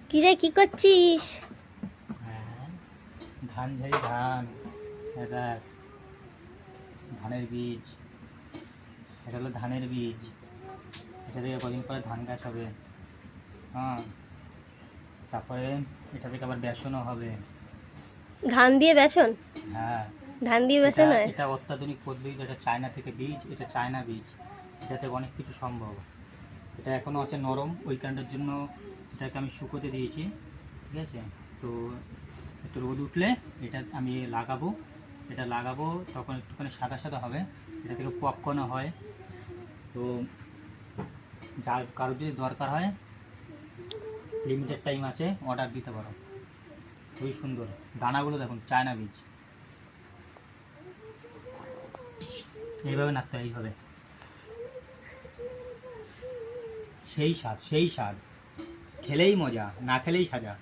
কি রে, কি করছিস? হ্যাঁ, ধান ঝাড়ি ধান। এটা ধানের বীজ। এটা হলো ধানের বীজ। এটা থেকে কদিন পরে ধান গাছ হবে। হ্যাঁ, তারপরে এটা থেকে আবার বেসনও হবে। ধান দিয়ে বেসন? হ্যাঁ, ধান দিয়ে এটা বেসন হয়? এটা অত্যাধুনিক পদ্ধতি। এটা চায়না থেকে বীজ, এটা চায়না বীজ। এটা থেকে অনেক কিছু সম্ভব। এটা এখনও আছে নরম, ওই কাণ্ডের জন্য এটাকে আমি শুকোতে দিয়েছি। ঠিক আছে, তো একটু রোদ উঠলে এটা আমি লাগাবো। এটা লাগাবো তখন একটুখানি সাদা সাদা হবে। এটা থেকে পপকর্নও হয়। তো যার কারোর যদি দরকার হয়, লিমিটেড টাইম আছে, অর্ডার দিতে পারো। খুবই সুন্দর। দানাগুলো দেখুন, চায়না বীজ। এইভাবে নাড়তে হয়, এইভাবে। সেই স্বাদ, সেই স্বাদ। খেলেই মজা, না খেলেই সাজা।